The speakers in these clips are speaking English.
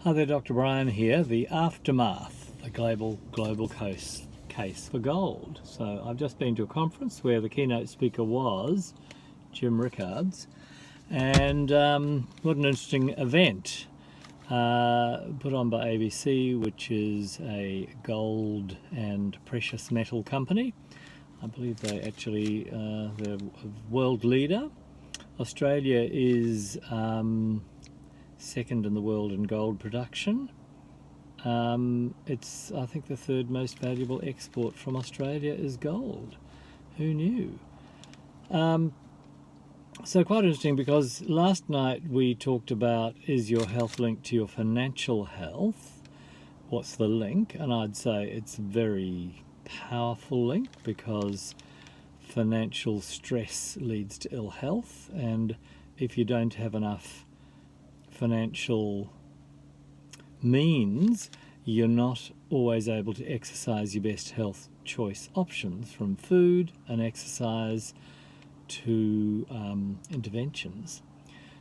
Hi there, Dr. Brian here. The aftermath, the global case for gold. So I've just been to a conference where the keynote speaker was Jim Rickards, and what an interesting event put on by ABC, which is a gold and precious metal company. I believe they're a world leader. Australia is second in the world in gold production. It's, I think, the third most valuable export from Australia is gold. Who knew? So quite interesting, because last night we talked about, is your health linked to your financial health? What's the link? And I'd say it's a very powerful link, because financial stress leads to ill health, and if you don't have enough financial means, you're not always able to exercise your best health choice options, from food and exercise to interventions.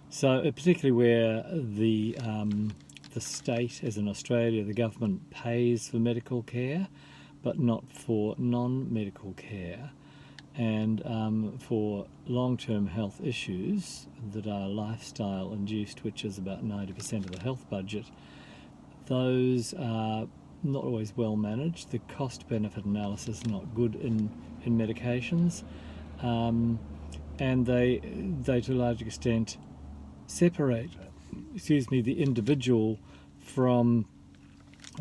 So particularly where the state, as in Australia, the government pays for medical care, but not for non-medical care. And for long-term health issues that are lifestyle-induced, which is about 90% of the health budget, those are not always well managed. The cost-benefit analysis is not good in medications, and they to a large extent separate, the individual from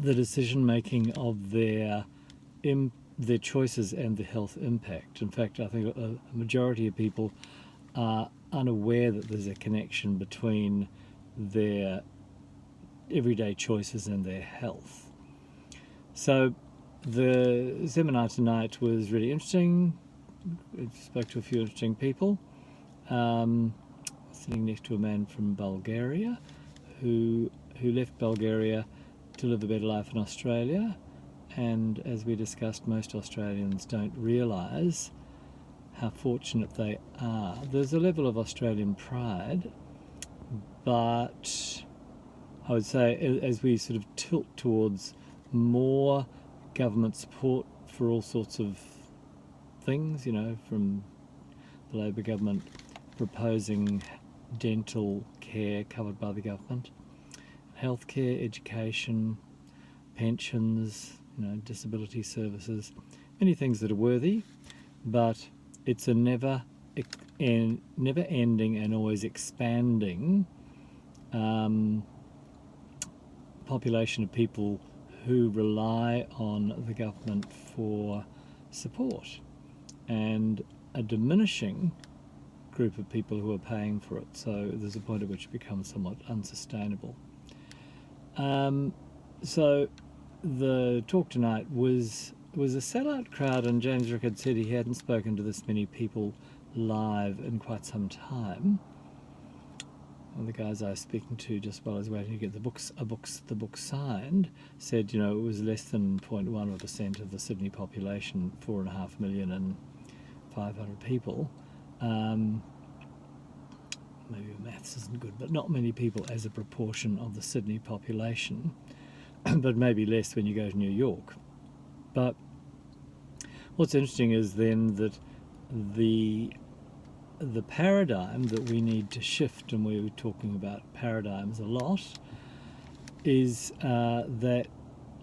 the decision-making of their choices and the health impact. In fact, I think a majority of people are unaware that there's a connection between their everyday choices and their health. So the seminar tonight was really interesting. I spoke to a few interesting people. Sitting next to a man from Bulgaria who left Bulgaria to live a better life in Australia. And as we discussed, most Australians don't realise how fortunate they are. There's a level of Australian pride, but I would say as we sort of tilt towards more government support for all sorts of things, from the Labor government proposing dental care covered by the government, healthcare, education, pensions, disability services, many things that are worthy, but it's a never ending and always expanding population of people who rely on the government for support, and a diminishing group of people who are paying for it. So there's a point at which it becomes somewhat unsustainable. So the talk tonight was a sellout crowd, and James Rickards said he hadn't spoken to this many people live in quite some time. One of the guys I was speaking to just while I was waiting to get the book signed said, it was less than 0.1% of the Sydney population, 4.5 million and 500 people. Maybe maths isn't good, but not many people as a proportion of the Sydney population. But maybe less when you go to New York. But what's interesting is then that the paradigm that we need to shift, and we were talking about paradigms a lot, is that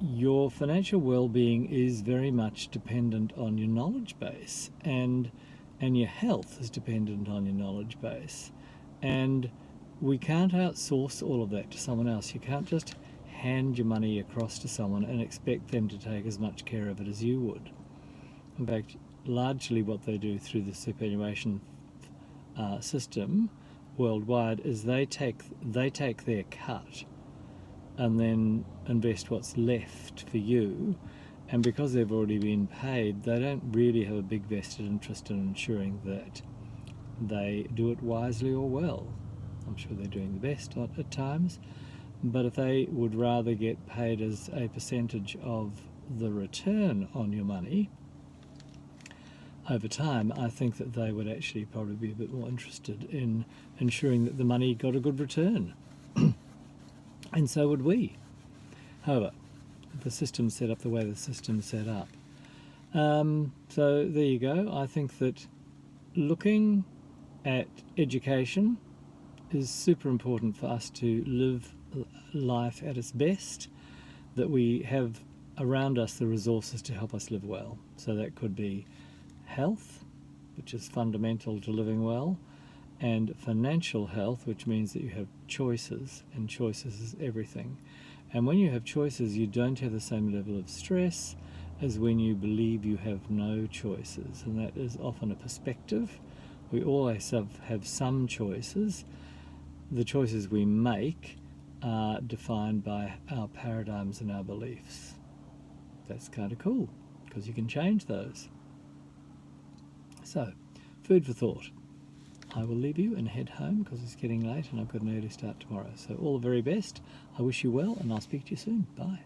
your financial well-being is very much dependent on your knowledge base, and your health is dependent on your knowledge base. And we can't outsource all of that to someone else. You can't just hand your money across to someone and expect them to take as much care of it as you would. In fact, largely what they do through the superannuation system worldwide is they take their cut and then invest what's left for you, and because they've already been paid, they don't really have a big vested interest in ensuring that they do it wisely or well. I'm sure they're doing the best at times, but if they would rather get paid as a percentage of the return on your money over time, I think that they would actually probably be a bit more interested in ensuring that the money got a good return. and so would we. However, the system's set up the way the system's set up. So there you go. I think that looking at education is super important for us to live life at its best, that we have around us the resources to help us live well. So that could be health, which is fundamental to living well, and financial health, which means that you have choices, and choices is everything. And when you have choices, you don't have the same level of stress as when you believe you have no choices, and that is often a perspective. We always have some choices. The choices we make are defined by our paradigms and our beliefs. That's kind of cool, because you can change those. So, food for thought. I will leave you and head home because it's getting late and I've got an early start tomorrow. So all the very best. I wish you well and I'll speak to you soon. Bye.